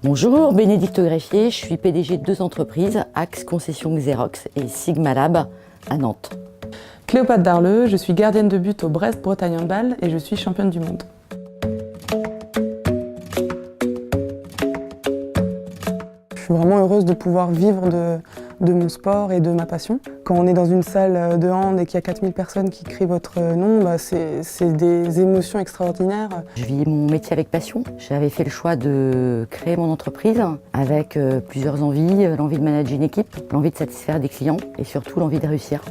Bonjour, Bénédicte Greffier, je suis PDG de 2 entreprises, Axe Concession Xerox et Sigma Lab à Nantes. Cléopâtre Darleux, je suis gardienne de but au Brest-Bretagne Handball et je suis championne du monde. Je suis vraiment heureuse de pouvoir vivre de mon sport et de ma passion. Quand on est dans une salle de hand et qu'il y a 4000 personnes qui crient votre nom, c'est des émotions extraordinaires. Je vis mon métier avec passion. J'avais fait le choix de créer mon entreprise avec plusieurs envies, l'envie de manager une équipe, l'envie de satisfaire des clients et surtout l'envie de réussir.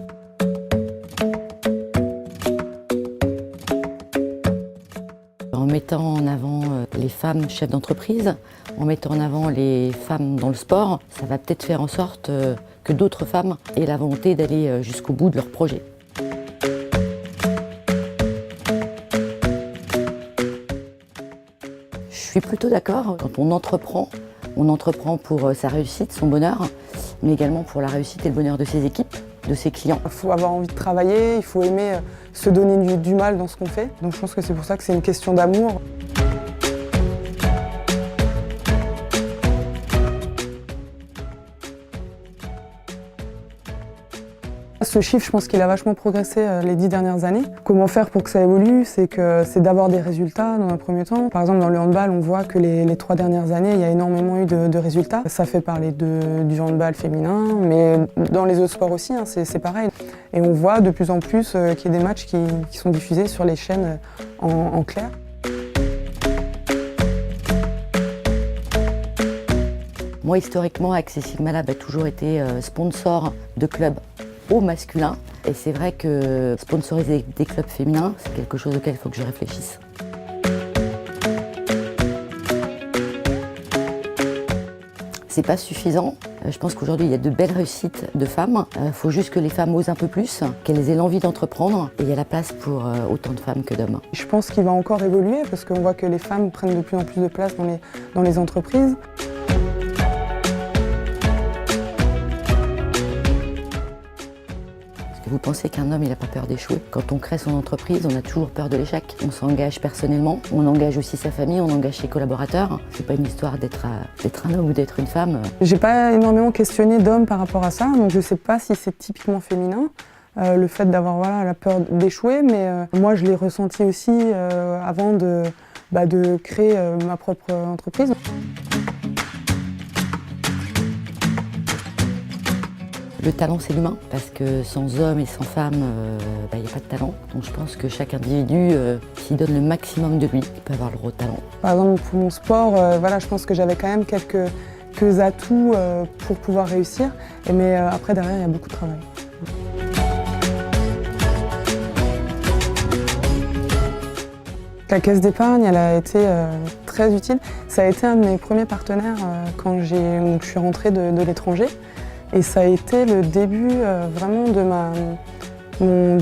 En mettant en avant les femmes chefs d'entreprise, en mettant en avant les femmes dans le sport, ça va peut-être faire en sorte que d'autres femmes aient la volonté d'aller jusqu'au bout de leur projet. Je suis plutôt d'accord. Quand on entreprend pour sa réussite, son bonheur, mais également pour la réussite et le bonheur de ses équipes, de ses clients. Il faut avoir envie de travailler, il faut aimer se donner du mal dans ce qu'on fait. Donc je pense que c'est pour ça que c'est une question d'amour. Ce chiffre, je pense qu'il a vachement progressé les 10 dernières années. Comment faire pour que ça évolue? C'est d'avoir des résultats dans un premier temps. Par exemple, dans le handball, on voit que les 3 dernières années, il y a énormément eu de résultats. Ça fait parler du handball féminin, mais dans les autres sports aussi, hein, c'est pareil. Et on voit de plus en plus qu'il y a des matchs qui sont diffusés sur les chaînes en clair. Moi, historiquement, Axe Sigma Lab a toujours été sponsor de clubs au masculin. Et c'est vrai que sponsoriser des clubs féminins, c'est quelque chose auquel il faut que je réfléchisse. C'est pas suffisant. Je pense qu'aujourd'hui, il y a de belles réussites de femmes. Il faut juste que les femmes osent un peu plus, qu'elles aient l'envie d'entreprendre. Et il y a la place pour autant de femmes que d'hommes. Je pense qu'il va encore évoluer parce qu'on voit que les femmes prennent de plus en plus de place dans les entreprises. Vous pensez qu'un homme, il n'a pas peur d'échouer? Quand on crée son entreprise, on a toujours peur de l'échec. On s'engage personnellement, on engage aussi sa famille, on engage ses collaborateurs. C'est pas une histoire d'être un homme ou d'être une femme. J'ai pas énormément questionné d'hommes par rapport à ça, donc je sais pas si c'est typiquement féminin, le fait d'avoir la peur d'échouer, mais moi je l'ai ressenti aussi avant de créer ma propre entreprise. Le talent, c'est l'humain, parce que sans hommes et sans femmes, il n'y a pas de talent. Donc je pense que chaque individu, s'il donne le maximum de lui, il peut avoir le gros talent. Par exemple, pour mon sport, je pense que j'avais quand même quelques atouts pour pouvoir réussir. Mais après, derrière, il y a beaucoup de travail. La caisse d'épargne, elle a été très utile. Ça a été un de mes premiers partenaires quand je suis rentrée de l'étranger. Et ça a été le début vraiment de mon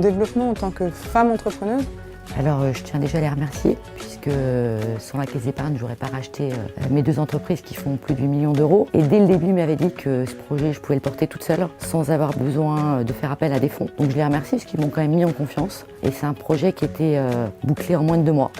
développement en tant que femme entrepreneuse. Alors je tiens déjà à les remercier, puisque sans la caisse d'épargne, je n'aurais pas racheté mes 2 entreprises qui font plus de 8 millions d'euros. Et dès le début, ils m'avaient dit que ce projet, je pouvais le porter toute seule, sans avoir besoin de faire appel à des fonds. Donc je les remercie parce qu'ils m'ont quand même mis en confiance. Et c'est un projet qui était bouclé en moins de 2 mois.